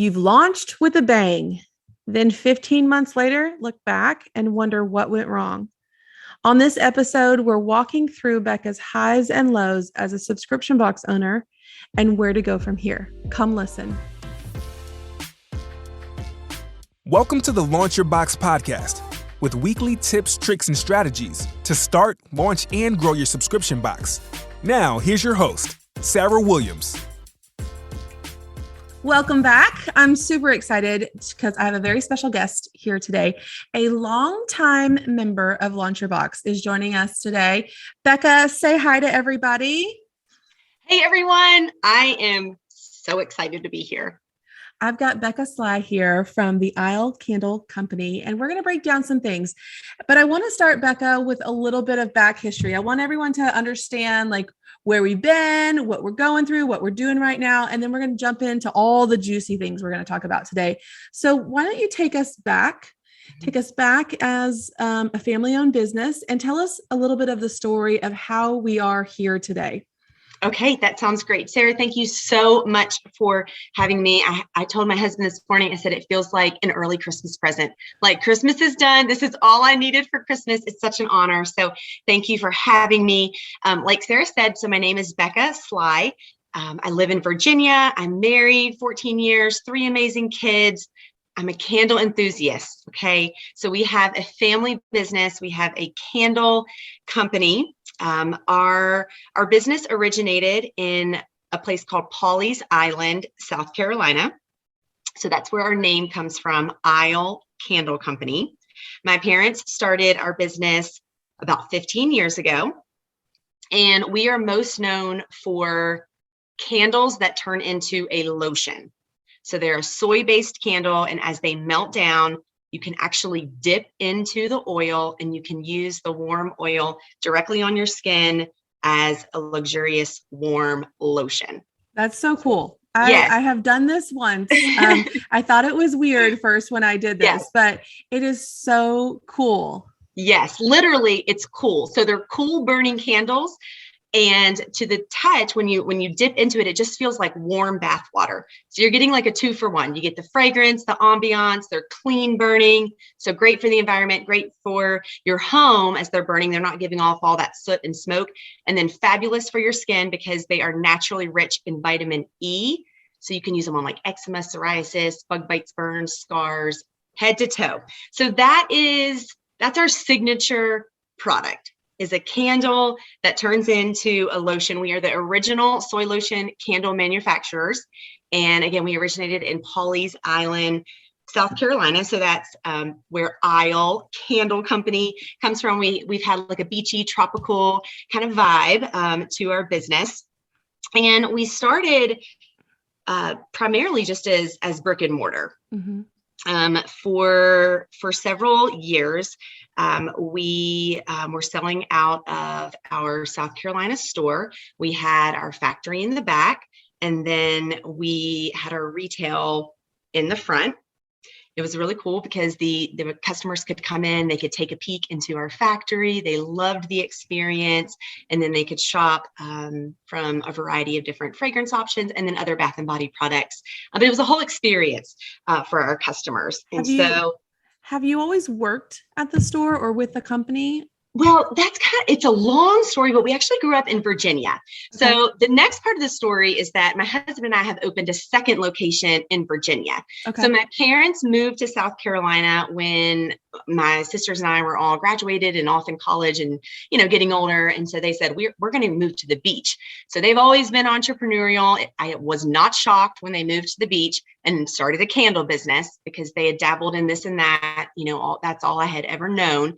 You've launched with a bang. Then 15 months later, look back and wonder what went wrong. On this episode, we're walking through Becca's highs and lows as a subscription box owner and where to go from here. Come listen. Welcome to the Launch Your Box podcast with weekly tips, tricks, and strategies to start, launch, and grow your subscription box. Now, here's your host, Sarah Williams. Welcome back. I'm super excited because I have a very special guest here today. A longtime member of Launch Your Box is joining us today. Becca, say hi to everybody. Hey, everyone. I am so excited to be here. I've got Becca Slye here from the Isle Candle Company, and we're going to break down some things. But I want to start, Becca, with a little bit of back history. I want everyone to understand where we've been, what we're going through, what we're doing right now, and then we're going to jump into all the juicy things we're going to talk about today. So why don't you take us back as a family-owned business and tell us a little bit of the story of how we are here today. Okay, that sounds great. Sarah, thank you so much for having me. I told my husband this morning, I said, it feels like an early Christmas present. Like Christmas is done. This is all I needed for Christmas. It's such an honor. So thank you for having me. Like Sarah said, so my name is Becca Slye. I live in Virginia. I'm married 14 years, 3 amazing kids. I'm a candle enthusiast. Okay. So we have a family business. We have a candle company. Our business originated in a place called Pawleys Island, South Carolina. So that's where our name comes from, Isle Candle Company. My parents started our business about 15 years ago, and we are most known for candles that turn into a lotion. So they're a soy-based candle, and as they melt down, you can actually dip into the oil and you can use the warm oil directly on your skin as a luxurious warm lotion. That's so cool. Yes. I have done this once. I thought it was weird first when I did this, Yes. But it is so cool. Yes, literally it's cool. So they're cool burning candles. And to the touch, when you dip into it, it just feels like warm bath water. So you're getting like a 2-for-1. You get the fragrance, the ambiance, they're clean burning. So great for the environment, great for your home as they're burning. They're not giving off all that soot and smoke. And then fabulous for your skin because they are naturally rich in vitamin E. So you can use them on like eczema, psoriasis, bug bites, burns, scars, head to toe. So that's our signature product. Is a candle that turns into a lotion. We are the original soy lotion candle manufacturers. And again, we originated in Pawleys Island, South Carolina. So that's where Isle Candle Company comes from. We've had like a beachy, tropical kind of vibe to our business. And we started primarily just as brick and mortar. Mm-hmm. For several years, we were selling out of our South Carolina store. We had our factory in the back, and then we had our retail in the front. It was really cool because the customers could come in, they could take a peek into our factory. They loved the experience, and then they could shop from a variety of different fragrance options and then other bath and body products. But it was a whole experience for our customers. And have you always worked at the store or with the company? Well, it's a long story, but we actually grew up in Virginia. Okay. So the next part of the story is that my husband and I have opened a second location in Virginia. Okay. So my parents moved to South Carolina when my sisters and I were all graduated and off in college and, getting older. And so they said, we're going to move to the beach. So they've always been entrepreneurial. I was not shocked when they moved to the beach and started a candle business because they had dabbled in this and that, that's all I had ever known,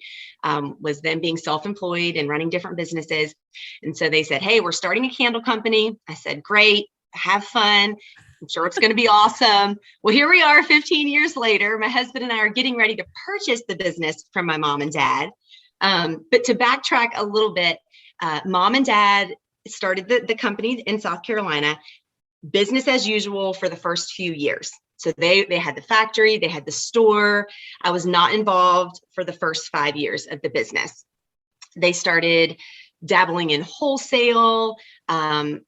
was them being self-employed and running different businesses. And so they said, hey, we're starting a candle company. I said, great, have fun. I'm sure it's going to be awesome. Well, here we are 15 years later. My husband and I are getting ready to purchase the business from my mom and dad. But to backtrack a little bit, mom and dad started the company in South Carolina, business as usual for the first few years. So they had the factory, they had the store. I was not involved for the first 5 years of the business. They started dabbling in wholesale.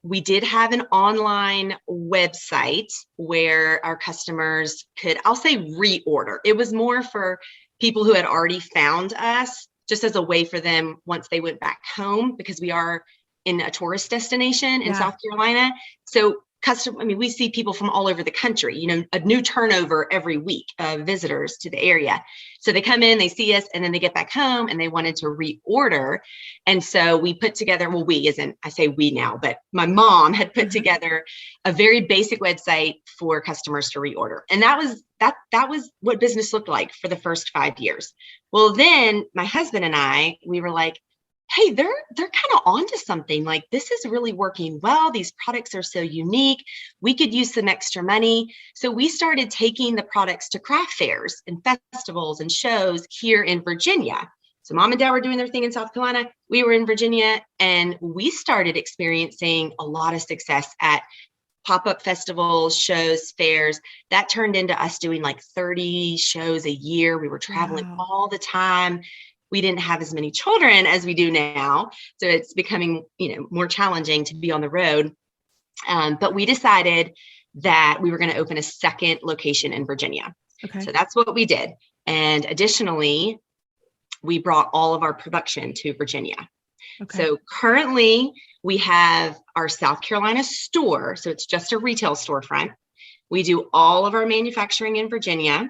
We did have an online website where our customers could, I'll say, reorder. It was more for people who had already found us, just as a way for them once they went back home, because we are in a tourist destination in South Carolina. So we see people from all over the country, a new turnover every week of visitors to the area. So they come in, they see us, and then they get back home and they wanted to reorder. And so we put together, I say we now, but my mom had put together a very basic website for customers to reorder. And that was what business looked like for the first 5 years. Well, then my husband and I, we were like, hey, they're kind of onto something. Like, this is really working well. These products are so unique. We could use some extra money. So we started taking the products to craft fairs and festivals and shows here in Virginia. So mom and dad were doing their thing in South Carolina. We were in Virginia, and we started experiencing a lot of success at pop-up festivals, shows, fairs. That turned into us doing like 30 shows a year. We were traveling all the time. We didn't have as many children as we do now. So it's becoming, more challenging to be on the road. But we decided that we were going to open a second location in Virginia. Okay. So that's what we did. And additionally, we brought all of our production to Virginia. Okay. So currently we have our South Carolina store. So it's just a retail storefront. We do all of our manufacturing in Virginia.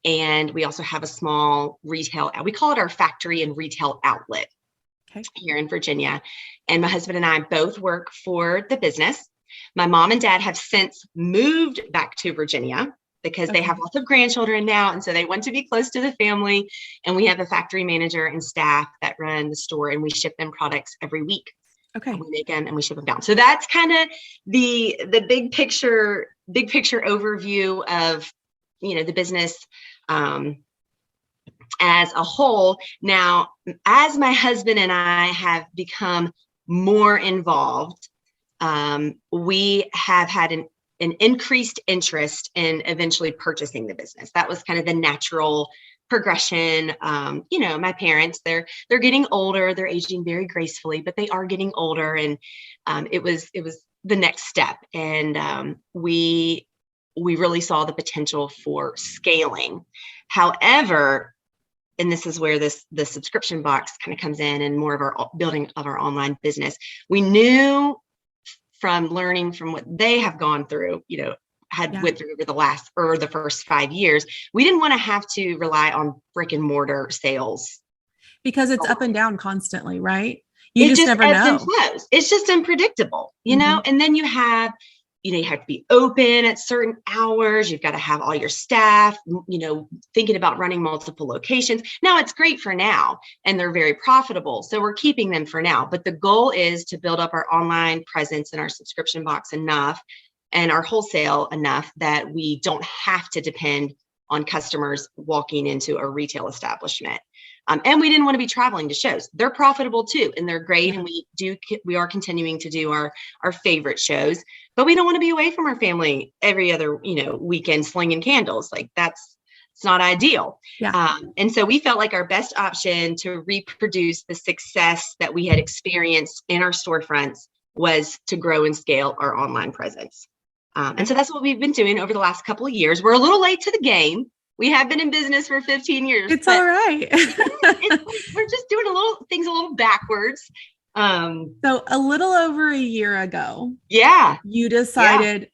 And we also have a small retail, we call it our factory and retail outlet here in Virginia. And my husband and I both work for the business. My mom and dad have since moved back to Virginia because they have lots of grandchildren now. And so they want to be close to the family. And we have a factory manager and staff that run the store, and we ship them products every week. Okay. And we make them and we ship them down. So that's kind of the big picture overview of, the business as a whole. Now, as my husband and I have become more involved, we have had an increased interest in eventually purchasing the business. That was kind of the natural progression. My parents, they're getting older, they're aging very gracefully, but they are getting older. And it was the next step. And we really saw the potential for scaling. However, and this is where the subscription box kind of comes in and more of our building of our online business. We knew from learning from what they have gone through, went through over the first 5 years, we didn't want to have to rely on brick and mortar sales. Because it's up and down constantly, right? You just never know. It's just unpredictable, and then you have to be open at certain hours. You've got to have all your staff, thinking about running multiple locations. Now it's great for now, and they're very profitable. So we're keeping them for now. But the goal is to build up our online presence and our subscription box enough and our wholesale enough that we don't have to depend on customers walking into a retail establishment. And we didn't want to be traveling to shows. They're profitable too, and they're great. And we are continuing to do our favorite shows, but we don't want to be away from our family every other, weekend slinging candles. Like it's not ideal. Yeah. And so we felt like our best option to reproduce the success that we had experienced in our storefronts was to grow and scale our online presence. And so that's what we've been doing over the last couple of years. We're a little late to the game. We have been in business for 15 years. It's all right. We're just doing things a little backwards. So a little over a year ago, you decided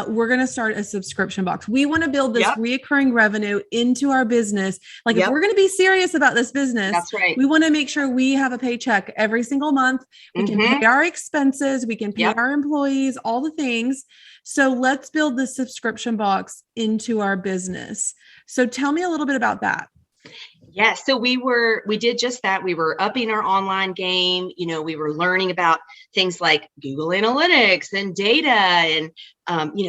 we're going to start a subscription box. We want to build this reoccurring revenue into our business. Like if we're going to be serious about this business, that's right. We want to make sure we have a paycheck every single month. We can pay our expenses. We can pay our employees, all the things. So let's build the subscription box into our business. So tell me a little bit about that. Yeah. So we did just that. We were upping our online game. We were learning about things like Google Analytics and data. And,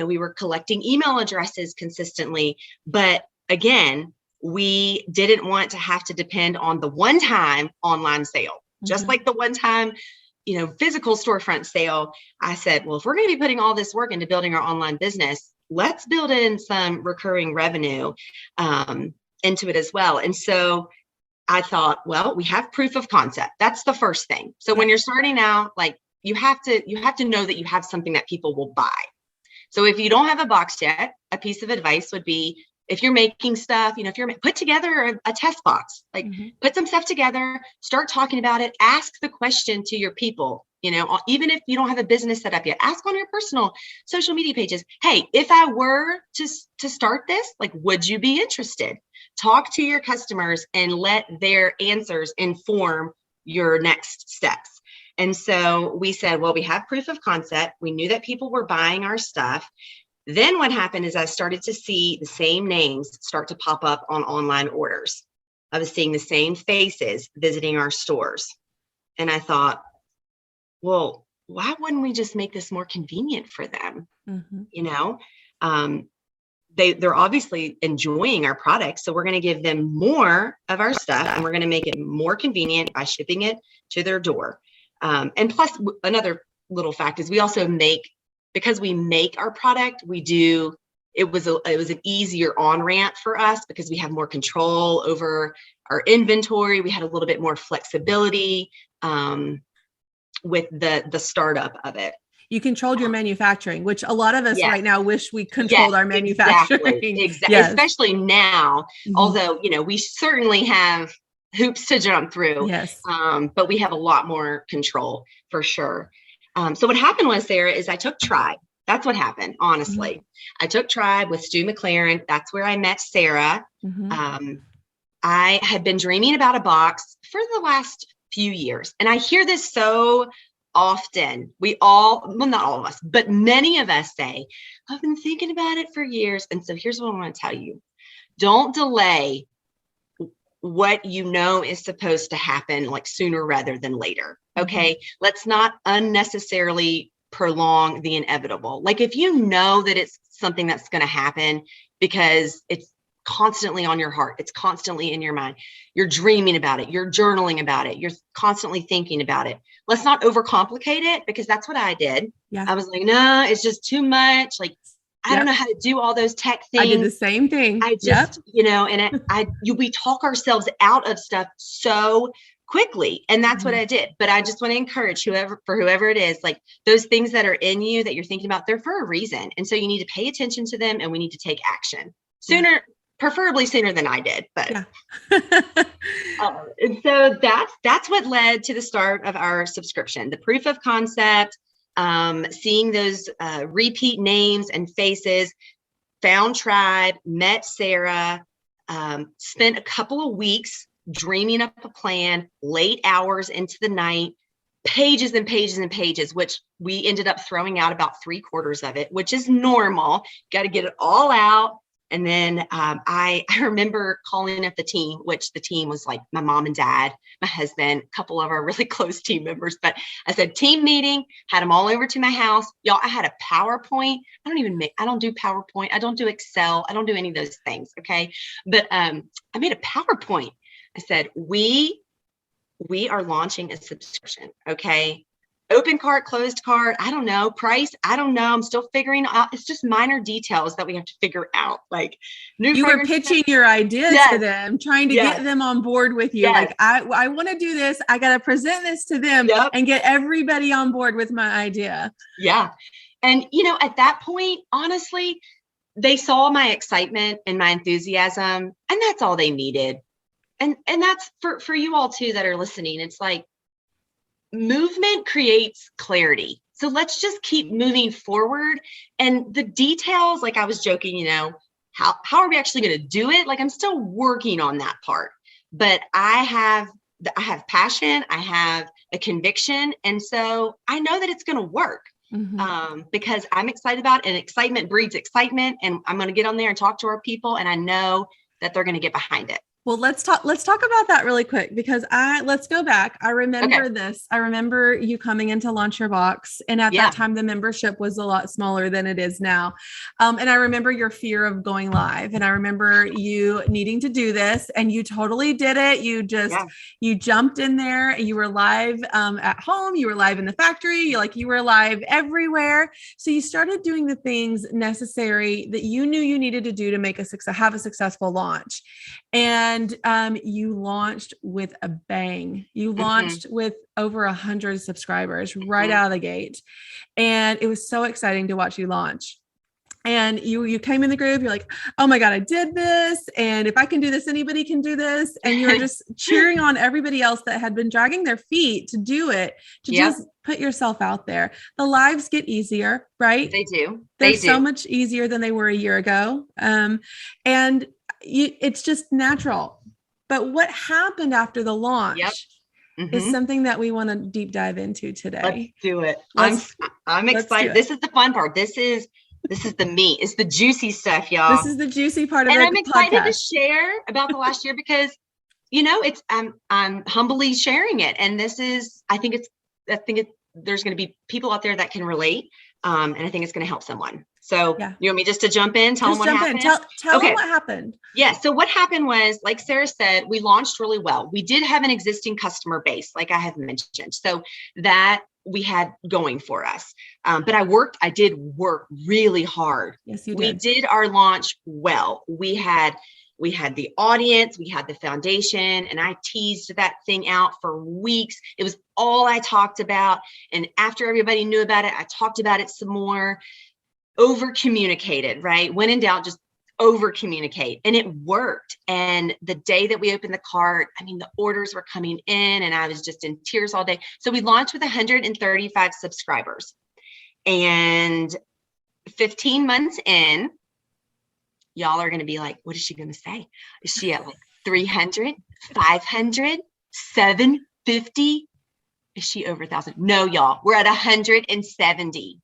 we were collecting email addresses consistently. But again, we didn't want to have to depend on the one-time online sale, just like the one-time, physical storefront sale. I said, well, if we're going to be putting all this work into building our online business, let's build in some recurring revenue into it as well. And so I thought, well, we have proof of concept. That's the first thing. So when you're starting out, like you have to know that you have something that people will buy. So if you don't have a box yet, a piece of advice would be, if you're making stuff, if you're put together a test box, like put some stuff together, start talking about it, ask the question to your people, even if you don't have a business set up yet, ask on your personal social media pages. Hey, if I were to start this, like, would you be interested? Talk to your customers and let their answers inform your next steps. And so we said, well, we have proof of concept. We knew that people were buying our stuff. Then what happened is I started to see the same names start to pop up on online orders. I was seeing the same faces visiting our stores. And I thought, well, why wouldn't we just make this more convenient for them? They're obviously enjoying our products. So we're going to give them more of our stuff, and we're going to make it more convenient by shipping it to their door. And plus, another little fact is we also because we make our product, it was an easier on-ramp for us because we have more control over our inventory. We had a little bit more flexibility with the startup of it. You controlled your manufacturing, which a lot of us right now wish we controlled our manufacturing. Exactly. Yes. Especially now, although, we certainly have hoops to jump through. Yes. But we have a lot more control for sure. So what happened was, Sarah, is I took Tribe. That's what happened, honestly. I took Tribe with Stu McLaren. That's where I met Sarah. I had been dreaming about a box for the last few years. And I hear this so often. Not all of us, but many of us say, I've been thinking about it for years. And so here's what I want to tell you. Don't delay what is supposed to happen, like sooner rather than later. Okay. Let's not unnecessarily prolong the inevitable. Like, if you know that it's something that's going to happen because it's constantly on your heart, it's constantly in your mind, you're dreaming about it, you're journaling about it, you're constantly thinking about it. Let's not overcomplicate it, because that's what I did. Yeah. I was like, no, it's just too much. Like, I don't know how to do all those tech things. I did the same thing. I just, we talk ourselves out of stuff so quickly. And that's what I did. But I just want to encourage whoever it is, like, those things that are in you that you're thinking about, they're for a reason. And so you need to pay attention to them, and we need to take action sooner, preferably sooner than I did. But and so that's what led to the start of our subscription, the proof of concept. Seeing those repeat names and faces, found Tribe, met Sarah, spent a couple of weeks dreaming up a plan, late hours into the night, pages and pages and pages, which we ended up throwing out about 3/4 of it, which is normal. Got to get it all out. And then I remember calling up the team, which the team was like my mom and dad, my husband, a couple of our really close team members. But I said, team meeting, had them all over to my house. Y'all, I had a PowerPoint. I don't do PowerPoint. I don't do Excel. I don't do any of those things. Okay. But I made a PowerPoint. I said, we are launching a subscription. Okay. Open cart, closed cart, I don't know. Price, I don't know. I'm still figuring out. It's just minor details that we have to figure out. Like, you were pitching your ideas to them, trying to get them on board with you. Like, I want to do this. I got to present this to them and get everybody on board with my idea. Yeah. And, at that point, honestly, they saw my excitement and my enthusiasm, and that's all they needed. And that's for you all too that are listening. It's like, movement creates clarity. So let's just keep moving forward. And the details, like I was joking, how are we actually going to do it? Like, I'm still working on that part, but I have passion. I have a conviction. And so I know that it's going to work because I'm excited about it, and excitement breeds excitement. And I'm going to get on there and talk to our people, and I know that they're going to get behind it. Well, let's talk about that really quick, because let's go back. I remember this. I remember you coming in to launch your box. And at that time, the membership was a lot smaller than it is now. And I remember your fear of going live. And I remember you needing to do this, and you totally did it. You just, you jumped in there, and you were live at home. You were live in the factory. You were live everywhere. So you started doing the things necessary that you knew you needed to do to make have a successful launch. And And you launched with a bang. You launched with over 100 subscribers right out of the gate. And it was so exciting to watch you launch. And you came in the group, you're like, oh my God, I did this. And if I can do this, anybody can do this. And you're just cheering on everybody else that had been dragging their feet to do it, to just put yourself out there. The lives get easier, right? They do. They're so much easier than they were a year ago. It's just natural. But what happened after the launch is something that we want to deep dive into today. Let's do it. I'm excited. This is the fun part. This is the meat. It's the juicy stuff, y'all. This is the juicy part of it. And I'm excited to share about the last year because, it's I'm humbly sharing it. And this is, I think there's going to be people out there that can relate. And I think it's going to help someone. So you want me just to jump in, tell them what happened? Tell them what happened. Yeah. So what happened was, like Sarah said, we launched really well. We did have an existing customer base, like I have mentioned. So that we had going for us. But I did work really hard. Yes, you did. We did our launch well. We had the audience, we had the foundation, and I teased that thing out for weeks. It was all I talked about. And after everybody knew about it, I talked about it some more, over communicated, right? When in doubt, just over communicate. And it worked. And the day that we opened the cart, the orders were coming in and I was just in tears all day. So we launched with 135 subscribers, and 15 months in, y'all are going to be like, what is she going to say? Is she at like 300, 500, 750? Is she over 1,000? No, y'all, we're at 170.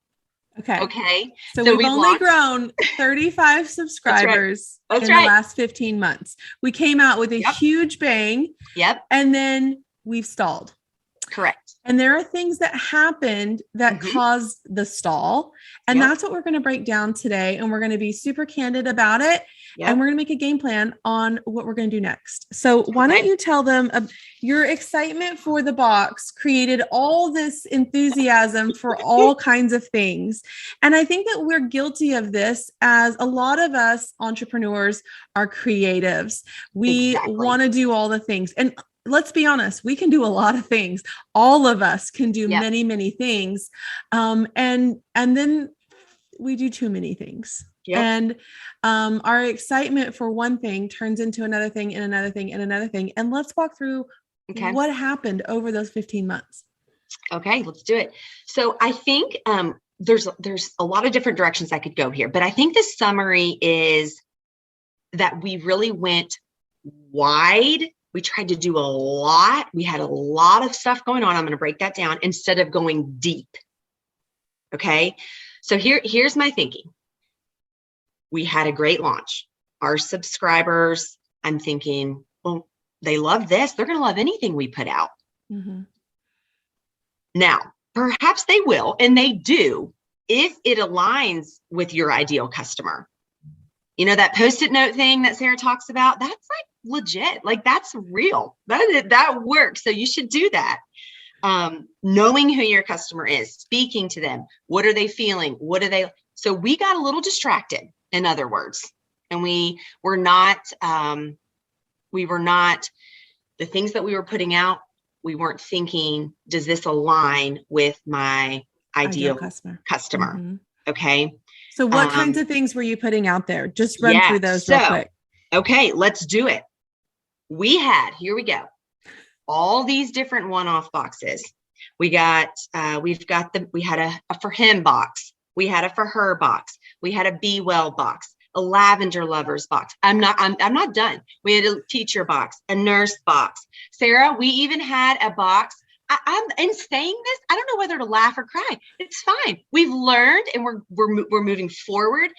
Okay. So we've only grown 35 subscribers in the last 15 months. We came out with a huge bang. And then we've stalled. Correct. And there are things that happened that caused the stall. And that's what we're going to break down today. And we're going to be super candid about it. And we're going to make a game plan on what we're going to do next. So why don't you tell them your excitement for the box created all this enthusiasm for all kinds of things. And I think that we're guilty of this, as a lot of us entrepreneurs are creatives. We want to do all the things. And let's be honest, we can do a lot of things. All of us can do many, many things. And then we do too many things. And our excitement for one thing turns into another thing and another thing and another thing. And let's walk through what happened over those 15 months. Okay, let's do it. So I think there's a lot of different directions I could go here, but I think the summary is that we really went wide. We tried to do a lot. We had a lot of stuff going on. I'm going to break that down instead of going deep. Okay. So here's my thinking. We had a great launch. Our subscribers, I'm thinking, well, they love this. They're going to love anything we put out. Now, perhaps they will, and they do, if it aligns with your ideal customer. That Post-it note thing that Sarah talks about, that's like legit. Like, that's real. That works. So you should do that. Knowing who your customer is, speaking to them. What are they feeling? So we got a little distracted, in other words, and we were not, the things that we were putting out, we weren't thinking, does this align with my ideal customer? Okay. So what kinds of things were you putting out there? Just run through those real quick. Okay, let's do it. Here we go. All these different one-off boxes. We had a for him box. We had a for her box. We had a Be Well box, a lavender lovers box. I'm not done. We had a teacher box, a nurse box. Sarah, we even had a box. I'm in saying this, I don't know whether to laugh or cry. It's fine. We've learned and we're moving forward.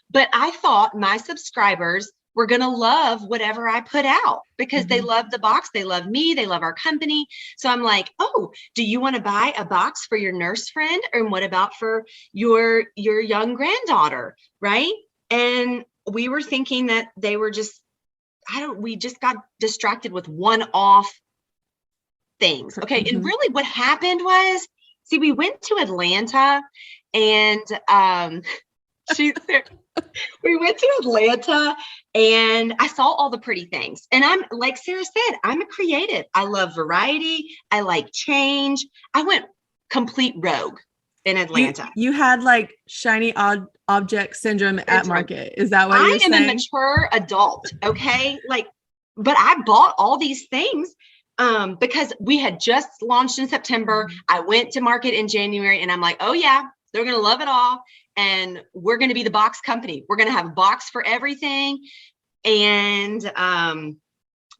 But I thought my subscribers were going to love whatever I put out because they love the box. They love me. They love our company. So I'm like, oh, do you want to buy a box for your nurse friend? And what about for your young granddaughter? Right. And we were thinking that they were we just got distracted with one-off things. Okay. And really what happened was, we went to Atlanta and We went to Atlanta and I saw all the pretty things. And I'm like Sarah said, I'm a creative. I love variety. I like change. I went complete rogue in Atlanta. You had like shiny object syndrome at market. Is that what you're I am saying? a mature adult. Okay. Like, but I bought all these things because we had just launched in September. I went to market in January and I'm like, oh yeah, they're going to love it all. And we're going to be the box company. We're going to have a box for everything. And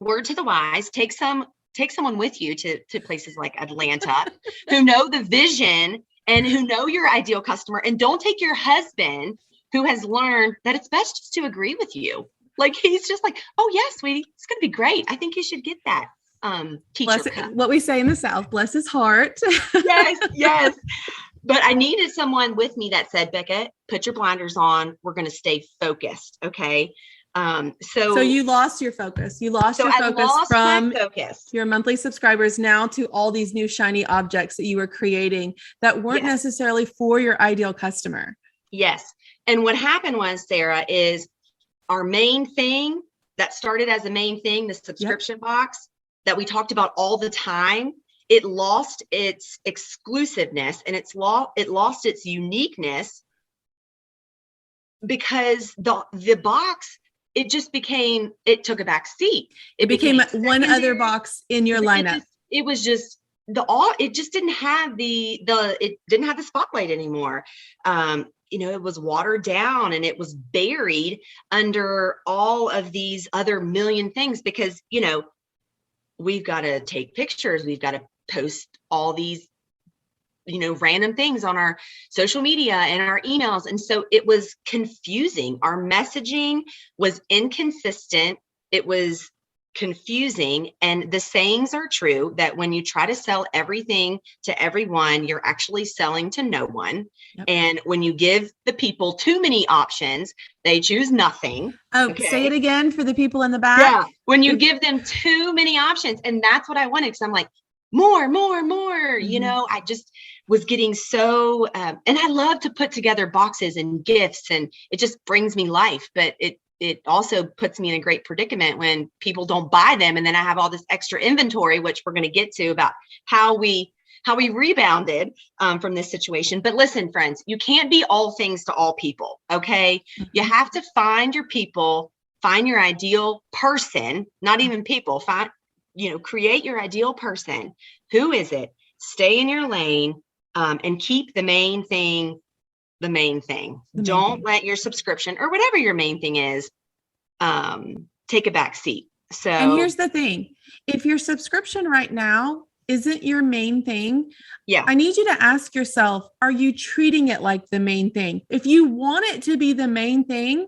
word to the wise, take someone with you to places like Atlanta who know the vision and who know your ideal customer. And don't take your husband who has learned that it's best just to agree with you. Like, he's just like, oh yeah, sweetie, it's going to be great. I think you should get that. Teacher what we say in the South, bless his heart. Yes. But I needed someone with me that said, Becca, put your blinders on. We're going to stay focused. Okay. So you lost your focus. You lost your focus from your monthly subscribers now to all these new shiny objects that you were creating that weren't necessarily for your ideal customer. Yes. And what happened was, Sarah, is our main thing that started as a main thing, the subscription box that we talked about all the time, it lost its exclusiveness and it lost its uniqueness because the box, it took a back seat. It became one other box in your lineup. It was just it just didn't have it didn't have the spotlight anymore. It was watered down and it was buried under all of these other million things because, we've got to take pictures. We've got to post all these, random things on our social media and our emails. And so it was confusing. Our messaging was inconsistent. It was confusing. And the sayings are true that when you try to sell everything to everyone, you're actually selling to no one. Yep. And when you give the people too many options, they choose nothing. Oh, okay. Say it again for the people in the back. Yeah. When you give them too many options. And that's what I wanted. Because I'm like, more, mm-hmm. I just was getting so, and I love to put together boxes and gifts and it just brings me life, but it also puts me in a great predicament when people don't buy them. And then I have all this extra inventory, which we're going to get to about how we rebounded from this situation. But listen, friends, you can't be all things to all people. Okay. Mm-hmm. You have to find your people, find your ideal person, not even people, create your ideal person. Who is it? Stay in your lane and keep the main thing. Don't let your subscription or whatever your main thing is take a back seat. So, and here's the thing. If your subscription right now isn't your main thing, I need you to ask yourself, are you treating it like the main thing? If you want it to be the main thing,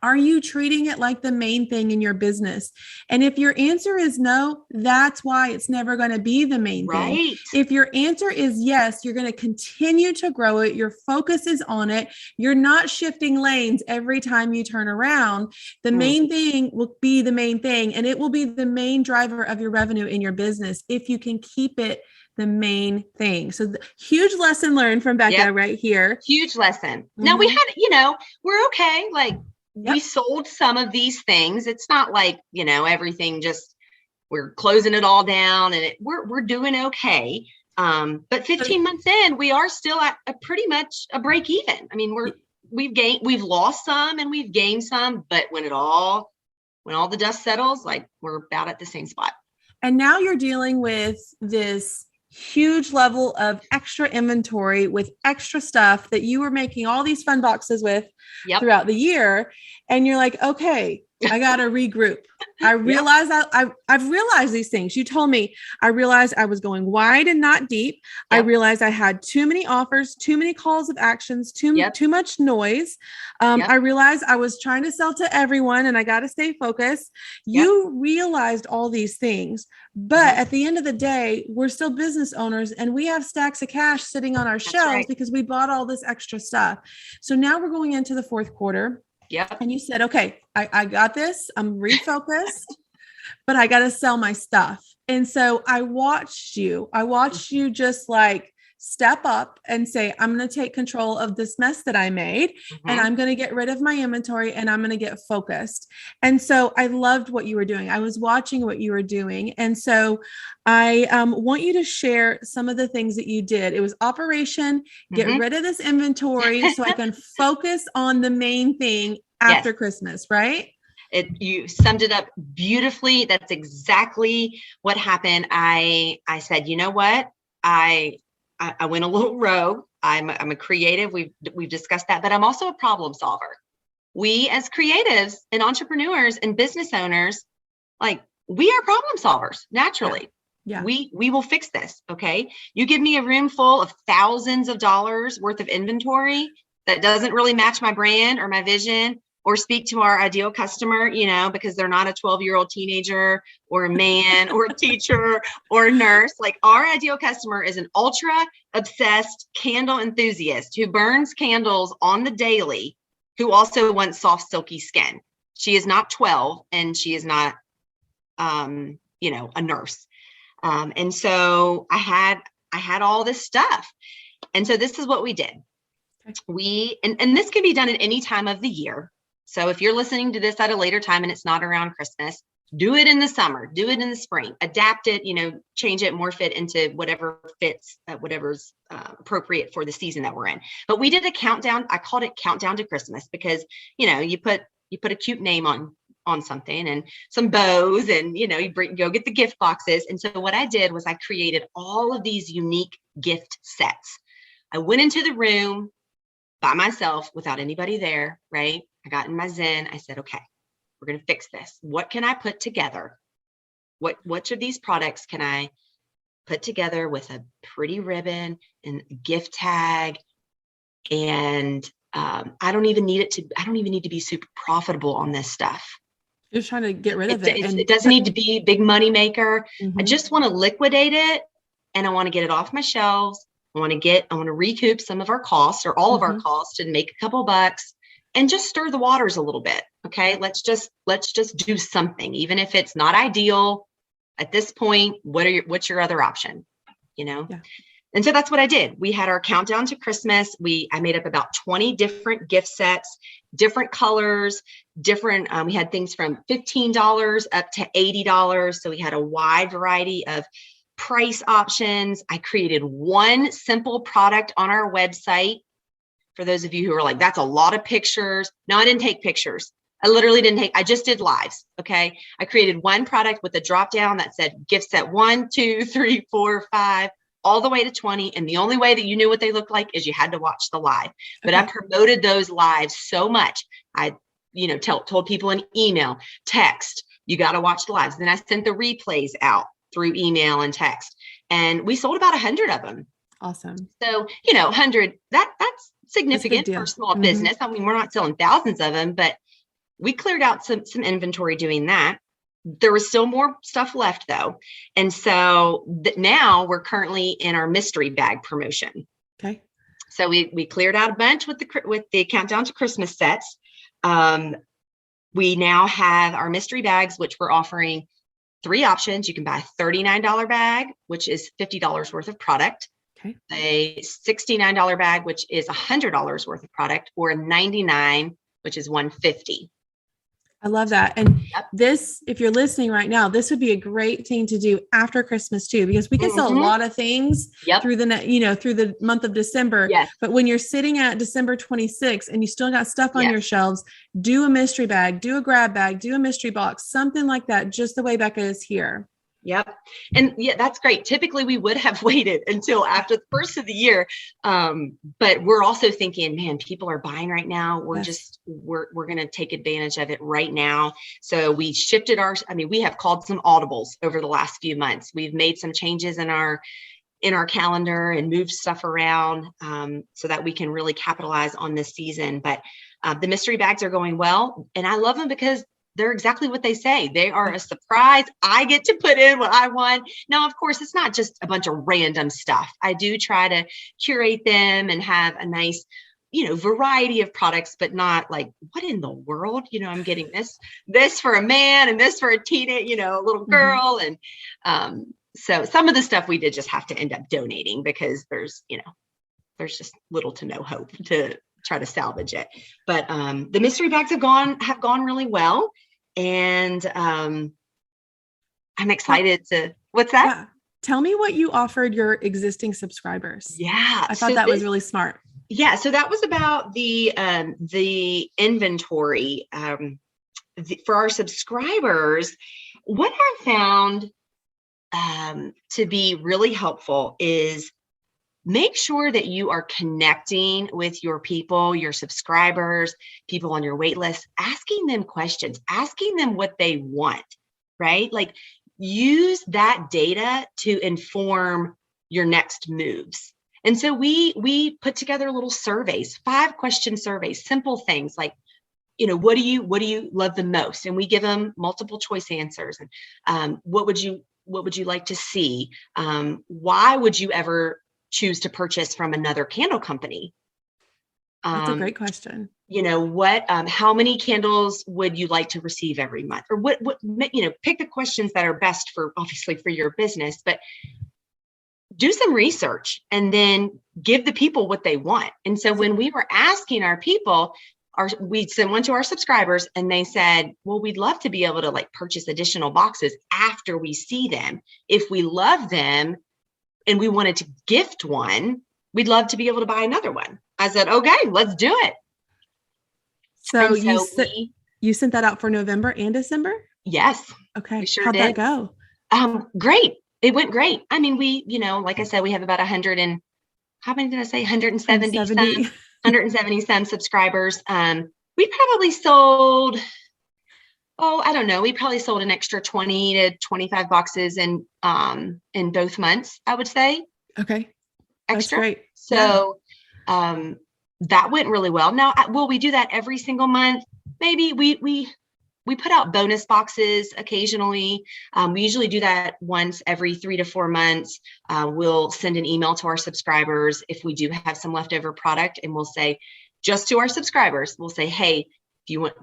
are you treating it like the main thing in your business? And if your answer is no, that's why it's never going to be the main thing. If your answer is yes, you're going to continue to grow it. Your focus is on it. You're not shifting lanes every time you turn around. The main thing will be the main thing, and it will be the main driver of your revenue in your business if you can keep it the main thing. So huge lesson learned from Becca right here. Huge lesson. Mm-hmm. Now we had, we're okay. Like, we sold some of these things. It's not like, everything just, we're closing it all down and we're doing okay. But 15 months in, we are still at pretty much a break even. I mean, we've lost some and we've gained some, but when all the dust settles, like we're about at the same spot. And now you're dealing with this huge level of extra inventory with extra stuff that you were making all these fun boxes with throughout the year. And you're like, okay, I got to regroup. I realized I've realized these things. You told me, I realized I was going wide and not deep. I realized I had too many offers, too many calls of actions, too much noise. I realized I was trying to sell to everyone and I got to stay focused. You realized all these things, but at the end of the day, we're still business owners and we have stacks of cash sitting on our shelves because we bought all this extra stuff. So now we're going into the fourth quarter. And you said, okay, I got this. I'm refocused, but I got to sell my stuff. And so I watched you just like step up and say, I'm going to take control of this mess that I made, and I'm going to get rid of my inventory, and I'm going to get focused. And so I loved what you were doing. I was watching what you were doing. And so I want you to share some of the things that you did. It was Operation Get rid of this inventory so I can focus on the main thing after Christmas, right? You summed it up beautifully. That's exactly what happened. I said, you know what? I went a little rogue. I'm a creative. We've discussed that, but I'm also a problem solver. We as creatives and entrepreneurs and business owners, like, we are problem solvers naturally. Yeah. We will fix this. Okay. You give me a room full of thousands of dollars worth of inventory that doesn't really match my brand or my vision or speak to our ideal customer, because they're not a 12-year-old teenager or a man or a teacher or a nurse. Like, our ideal customer is an ultra obsessed candle enthusiast who burns candles on the daily, who also wants soft, silky skin. She is not 12 and she is not, a nurse. And so I had all this stuff. And so this is what we did. And this can be done at any time of the year. So if you're listening to this at a later time and it's not around Christmas, do it in the summer, do it in the spring, adapt it, change it, morph it into whatever fits, whatever's appropriate for the season that we're in. But we did a countdown. I called it Countdown to Christmas because, you put a cute name on something and some bows, and, you go get the gift boxes. And so what I did was I created all of these unique gift sets. I went into the room by myself without anybody there, right? I got in my Zen. I said, okay, we're going to fix this. What can I put together? Which of these products can I put together with a pretty ribbon and a gift tag? And I don't even need to be super profitable on this stuff. You're just trying to get rid of it. It doesn't need to be a big money maker. I just want to liquidate it, and I want to get it off my shelves. I want to recoup some of our costs or all of our costs and make a couple bucks and just stir the waters a little bit. Okay. Let's just do something, even if it's not ideal at this point. What's your other option? Yeah. And so that's what I did. We had our countdown to Christmas. I made up about 20 different gift sets, different colors, different, we had things from $15 up to $80. So we had a wide variety of price options. I created one simple product on our website. For those of you who are like, that's a lot of pictures. No, I didn't take pictures. I just did lives. Okay. I created one product with a drop down that said gift set 1, 2, 3, 4, 5, all the way to 20. And the only way that you knew what they looked like is you had to watch the live. But I promoted those lives so much. I, told people in email, text, you got to watch the lives. Then I sent the replays out through email and text, and we sold about 100 of them. Awesome. So, 100, that's significant for a small business. I mean, we're not selling thousands of them, but we cleared out some inventory doing that. There was still more stuff left though. And so now we're currently in our mystery bag promotion. Okay. So we cleared out a bunch with the Countdown to Christmas sets. We now have our mystery bags, which we're offering 3 options. You can buy a $39 bag, which is $50 worth of product. Okay. A $69 bag, which is $100 worth of product, or a $99, which is $150. I love that. And this, if you're listening right now, this would be a great thing to do after Christmas too, because we can sell a lot of things through through the month of December. Yes. But when you're sitting at December 26th and you still got stuff on your shelves, do a mystery bag, do a grab bag, do a mystery box, something like that, just the way Becca is here. Yep. And that's great. Typically we would have waited until after the first of the year. But we're also thinking, man, people are buying right now. We're going to take advantage of it right now. So we shifted we have called some audibles over the last few months. We've made some changes in our calendar and moved stuff around, so that we can really capitalize on this season. But the mystery bags are going well, and I love them because they're exactly what they say. They are a surprise. I get to put in what I want. Now, of course, it's not just a bunch of random stuff. I do try to curate them and have a nice, variety of products, but not like, what in the world? I'm getting this for a man and this for a teenage, a little girl. And So some of the stuff we did just have to end up donating because there's just little to no hope to try to salvage it. But the mystery bags have gone really well. And I'm excited to, what's that? Yeah. Tell me what you offered your existing subscribers. Yeah. I thought that was really smart. Yeah. So that was about the inventory for our subscribers. What I found to be really helpful is make sure that you are connecting with your people, your subscribers, people on your wait list, asking them questions, asking them what they want, right? Like use that data to inform your next moves. And so we put together little surveys, 5-question surveys, simple things like, what do you love the most? And we give them multiple choice answers. And what would you like to see? Why would you ever choose to purchase from another candle company? That's a great question. How many candles would you like to receive every month? Or what, pick the questions that are best for, obviously, for your business, but do some research and then give the people what they want. And so when we were asking our people, we sent one to our subscribers and they said, well, we'd love to be able to like purchase additional boxes after we see them. If we love them and we wanted to gift one, we'd love to be able to buy another one. I said, okay, let's do it. So you sent that out for November and December? Yes. Okay. We sure How'd did. that go? Great. It went great. I mean, we, like I said, we have about 100 and how many did I say? 170 some subscribers. We probably sold, I don't know. We probably sold an extra 20 to 25 boxes in both months, I would say. Okay. Extra. That's great. So, that went really well. Now, will we do that every single month? Maybe we put out bonus boxes occasionally. We usually do that once every 3 to 4 months. We'll send an email to our subscribers if we do have some leftover product, and we'll say, just to our subscribers, we'll say, hey, if you want,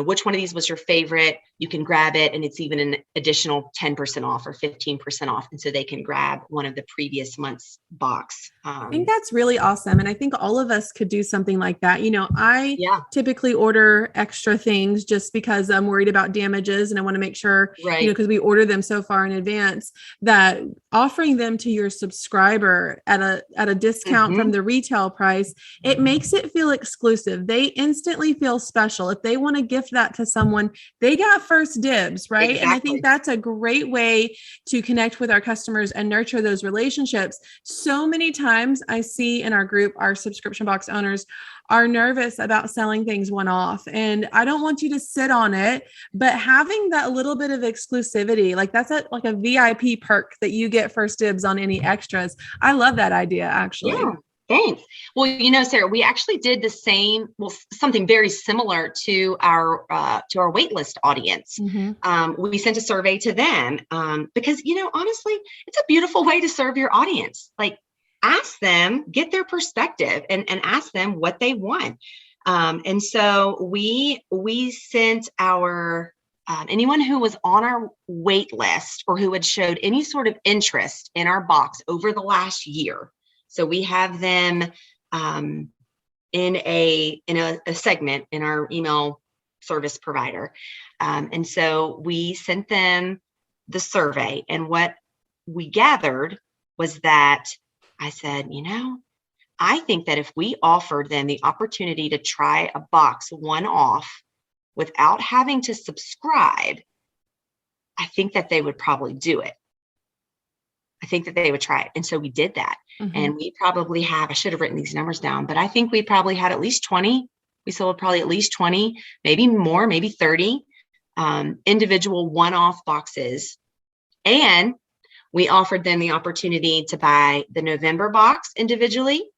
which one of these was your favorite? You can grab it. And it's even an additional 10% off or 15% off. And so they can grab one of the previous month's box. I think that's really awesome. And I think all of us could do something like that. I typically order extra things just because I'm worried about damages and I want to make sure, because we order them so far in advance, that offering them to your subscriber at a discount from the retail price, it makes it feel exclusive. They instantly feel special. If they want to gift that to someone, they got first dibs, right? Exactly. And I think that's a great way to connect with our customers and nurture those relationships. So many times I see in our group, our subscription box owners are nervous about selling things one-off. And I don't want you to sit on it, but having that little bit of exclusivity, like that's like a VIP perk that you get first dibs on any extras. I love that idea, actually. Yeah. Thanks. Well, Sarah, we actually did the same, something very similar to our waitlist audience. We sent a survey to them because, honestly, it's a beautiful way to serve your audience. Like, ask them, get their perspective, and ask them what they want. And so we sent our anyone who was on our wait list or who had showed any sort of interest in our box over the last year. So we have them in a segment in our email service provider. And so we sent them the survey. And what we gathered was that I said, I think that if we offered them the opportunity to try a box one-off without having to subscribe, I think that they would probably do it. I think that they would try it. And so we did that. And we probably have, I should have written these numbers down, but I think we probably had at least 20. We sold probably at least 20, maybe more, maybe 30 individual one-off boxes. And we offered them the opportunity to buy the November box individually,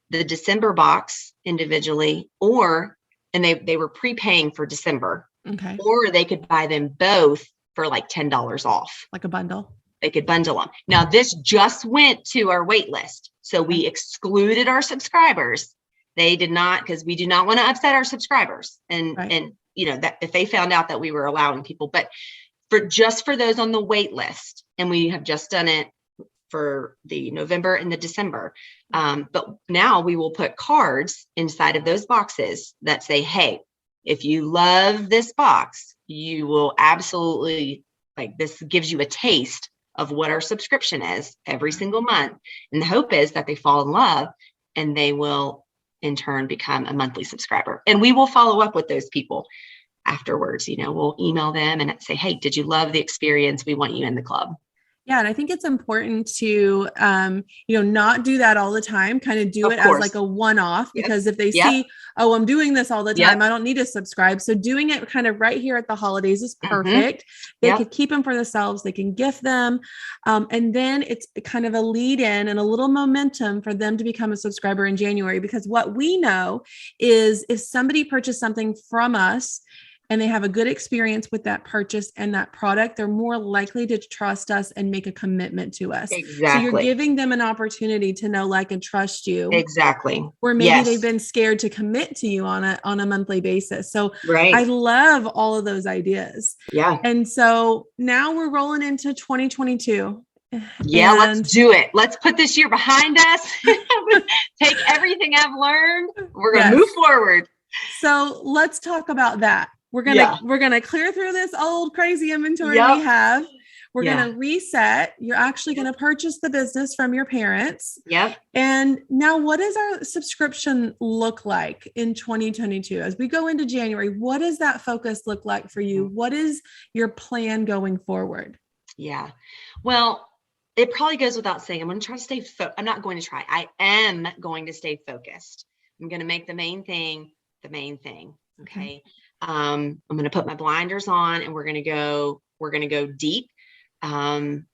the December box individually, and they were prepaying for December. Okay. Or they could buy them both for like $10 off. Like a bundle. They could bundle them. Now, this just went to our wait list. So we excluded our subscribers. They did not, because we do not want to upset our subscribers. And that if they found out that we were allowing people, but for those on the wait list. And we have just done it for the November and the December. But now we will put cards inside of those boxes that say, hey, if you love this box, you will absolutely, like, this gives you a taste of what our subscription is every single month. And the hope is that they fall in love and they will in turn become a monthly subscriber. And we will follow up with those people afterwards. We'll email them and say, hey, did you love the experience? We want you in the club. Yeah. And I think it's important to, not do that all the time, kind of do Of it course. as like a one-off, Yep. because if they Yep. see, oh, I'm doing this all the time, Yep. I don't need to subscribe. So doing it kind of right here at the holidays is perfect. They Yep. could keep them for themselves. They can gift them. And then it's kind of a lead in and a little momentum for them to become a subscriber in January, because what we know is if somebody purchased something from us and they have a good experience with that purchase and that product, they're more likely to trust us and make a commitment to us. Exactly. So you're giving them an opportunity to know, like, and trust you. Exactly. Or maybe Yes. they've been scared to commit to you on a monthly basis. So Right. I love all of those ideas. Yeah. And so now we're rolling into 2022. Yeah, And let's do it. Let's put this year behind us. Take everything I've learned. We're going to move forward. So let's talk about that. We're gonna clear through this old crazy inventory we have. We're gonna reset. You're actually gonna purchase the business from your parents. Yep. And now, what does our subscription look like in 2022 as we go into January? What does that focus look like for you? What is your plan going forward? Yeah. Well, it probably goes without saying, I'm going to try to stay. I'm not going to try. I am going to stay focused. I'm going to make the main thing the main thing. Okay. I'm going to put my blinders on and we're going to go deep. I'm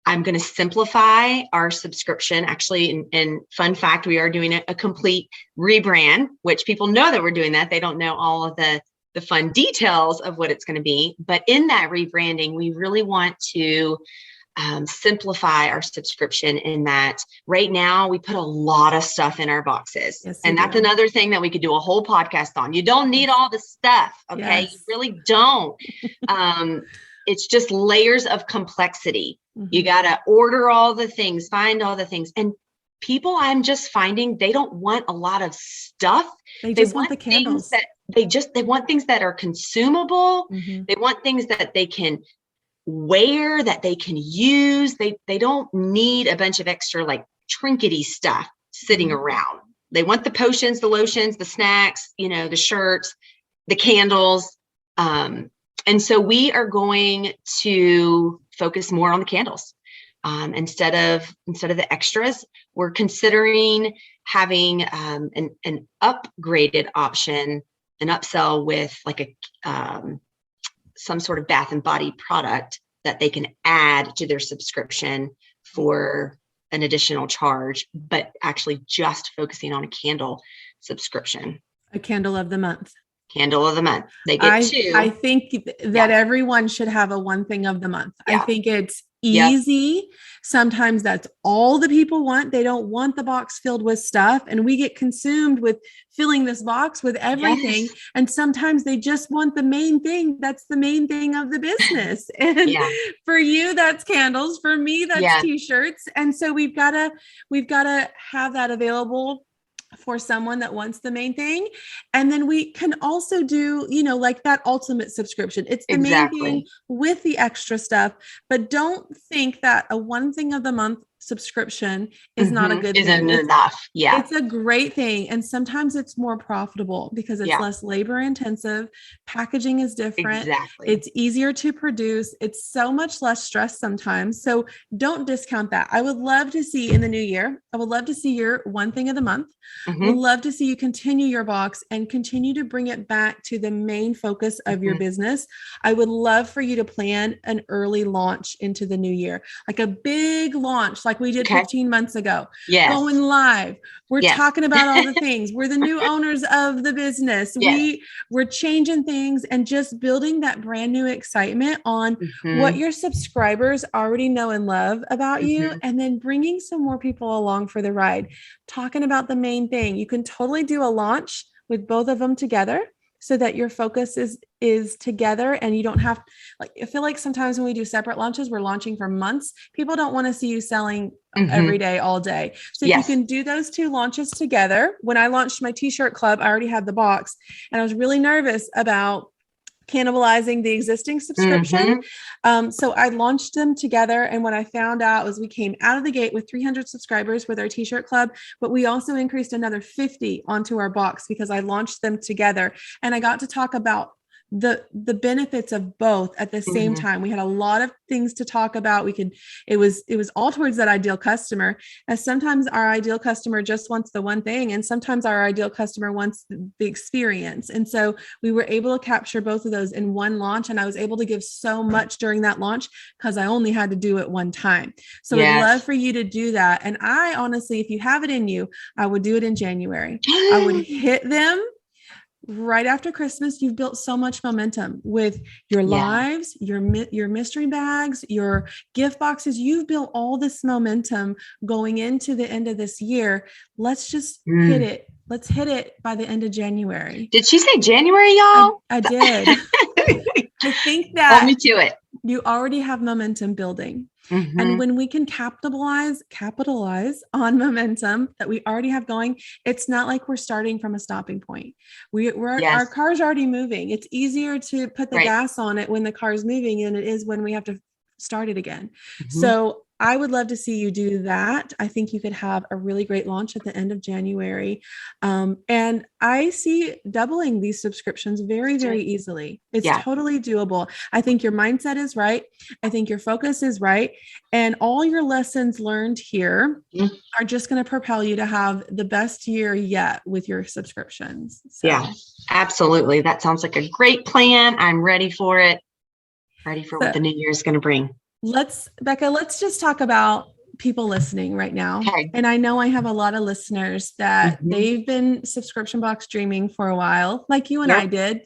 going to simplify our subscription. Actually, and fun fact, we are doing a complete rebrand, which people know that we're doing that. They don't know all of the fun details of what it's going to be. But in that rebranding, we really want to simplify our subscription in that right now we put a lot of stuff in our boxes. Yes, and that's another thing that we could do a whole podcast on. You don't need all the stuff. Okay. Yes. You really don't. It's just layers of complexity. Mm-hmm. You got to order all the things, find all the things. And people, I'm just finding they don't want a lot of stuff. They just want the candles. They want things that are consumable. Mm-hmm. They want things that they can wear, that they can use. They don't need a bunch of extra like trinkety stuff sitting around. They want the potions, the lotions, the snacks, the shirts, the candles. And so we are going to focus more on the candles. Instead of the extras, we're considering having an upgraded option, an upsell with like some sort of bath and body product that they can add to their subscription for an additional charge, but actually just focusing on a candle subscription. A candle of the month. Candle of the month. They get two. I think that everyone should have a one thing of the month. Yeah. I think it's easy. Yep. Sometimes that's all the people want. They don't want the box filled with stuff. And we get consumed with filling this box with everything. Yes. And sometimes they just want the main thing. That's the main thing of the business. And for you, that's candles. For me, that's t-shirts. And so we've got to have that available for someone that wants the main thing. And then we can also do, like that ultimate subscription. It's the main thing with the extra stuff, but don't think that a one thing of the month subscription is not a good thing. Isn't enough. Yeah. It's a great thing. And sometimes it's more profitable because it's less labor intensive. Packaging is different. Exactly. It's easier to produce. It's so much less stress sometimes. So don't discount that. I would love to see in the new year, I would love to see your one thing of the month. Would love to see you continue your box and continue to bring it back to the main focus of your business. I would love for you to plan an early launch into the new year, like a big launch, like we did 15 months ago. Yes. Going live. We're talking about all the things. We're the new owners of the business. Yes. We're changing things and just building that brand new excitement on what your subscribers already know and love about you, and then bringing some more people along for the ride, talking about the main thing. You can totally do a launch with both of them together. so that your focus is together and you don't have, like, I feel like sometimes when we do separate launches, we're launching for months. People don't want to see you selling every day, all day. So if you can do those two launches together. When I launched my t-shirt club, I already had the box and I was really nervous about cannibalizing the existing subscription. So I launched them together. And what I found out was we came out of the gate with 300 subscribers with our t-shirt club, but we also increased another 50 onto our box because I launched them together. And I got to talk about the benefits of both at the same time. We had a lot of things to talk about. It was all towards that ideal customer, as sometimes our ideal customer just wants the one thing, and sometimes our ideal customer wants the experience. And so we were able to capture both of those in one launch. And I was able to give so much during that launch because I only had to do it one time. So I'd love for you to do that. And I honestly, if you have it in you, I would do it in January. I would hit them right after Christmas. You've built so much momentum with your lives, your mystery bags, your gift boxes. You've built all this momentum going into the end of this year. Let's just hit it. Let's hit it by the end of January. Did she say January, y'all? I did. I think that hold me to it. You already have momentum building. And when we can capitalize on momentum that we already have going, it's not like we're starting from a stopping point. Our car's already moving. It's easier to put the gas on it when the car is moving than it is when we have to start it again. So I would love to see you do that. I think you could have a really great launch at the end of January. And I see doubling these subscriptions very, very easily. It's totally doable. I think your mindset is right. I think your focus is right. And all your lessons learned here are just going to propel you to have the best year yet with your subscriptions. So. Yeah, absolutely. That sounds like a great plan. I'm ready for it. Ready for what the new year is going to bring. Becca, let's just talk about people listening right now. Okay. And I know I have a lot of listeners that they've been subscription box dreaming for a while, like you and I did,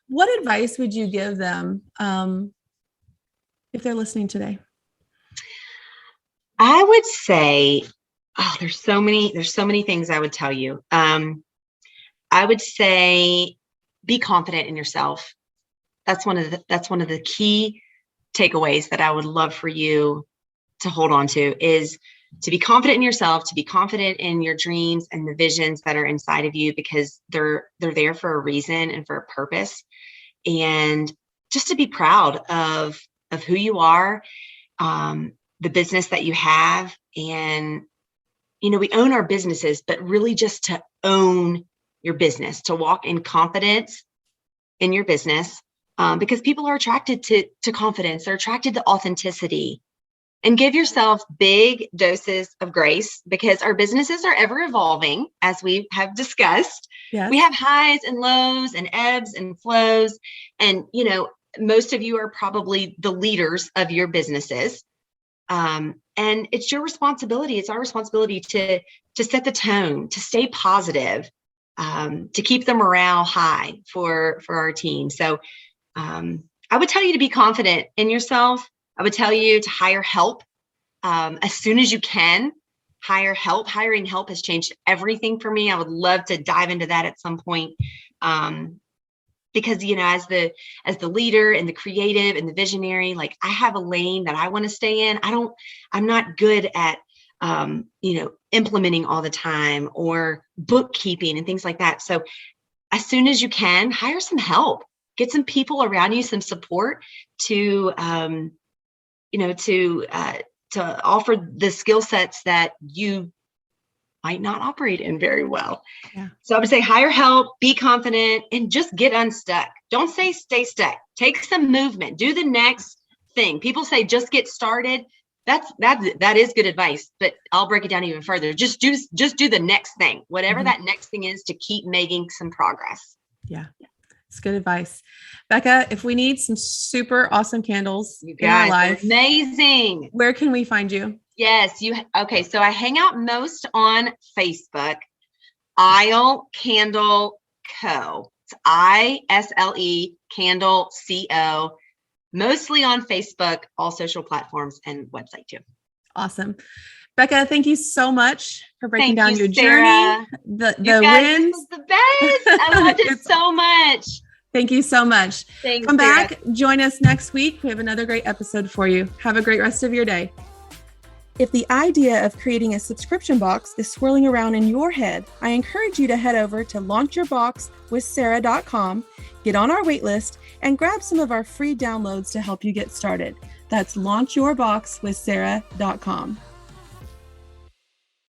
what advice would you give them if they're listening today? I would say, there's so many things I would tell you. I would say, be confident in yourself. That's one of the key takeaways that I would love for you to hold on to, is to be confident in yourself, to be confident in your dreams and the visions that are inside of you, because they're there for a reason and for a purpose. And just to be proud of who you are, the business that you have. And, we own our businesses, but really just to own your business, to walk in confidence in your business. Because people are attracted to confidence, they're attracted to authenticity. And give yourself big doses of grace, because our businesses are ever evolving, as we have discussed. Yes. We have highs and lows and ebbs and flows. And, most of you are probably the leaders of your businesses. And it's your responsibility. It's our responsibility to set the tone, to stay positive, to keep the morale high for our team. So, I would tell you to be confident in yourself. I would tell you to hire help as soon as you can. Hire help. Hiring help has changed everything for me. I would love to dive into that at some point, because as the leader and the creative and the visionary, like, I have a lane that I want to stay in. I'm not good at implementing all the time, or bookkeeping and things like that. So as soon as you can, hire some help. Get some people around you, some support to offer the skill sets that you might not operate in very well. Yeah. So I would say hire help, be confident, and just get unstuck. Don't say stay stuck. Take some movement. Do the next thing. People say just get started. That is good advice, but I'll break it down even further. Just do the next thing, whatever that next thing is, to keep making some progress. Yeah. It's good advice. Becca, if we need some super awesome candles in our life, amazing, where can we find you? Yes, okay. So I hang out most on Facebook, Isle Candle Co. It's ISLE Candle CO. Mostly on Facebook, all social platforms, and website too. Awesome. Becca, thank you so much for breaking down your Sarah. journey, the guys, wins. this was the best. I loved it so much. Thank you so much. Thanks, Come Sarah. back, join us next week. We have another great episode for you. Have a great rest of your day. If the idea of creating a subscription box is swirling around in your head, I encourage you to head over to launchyourboxwithsarah.com, get on our waitlist, and grab some of our free downloads to help you get started. That's launchyourboxwithsarah.com.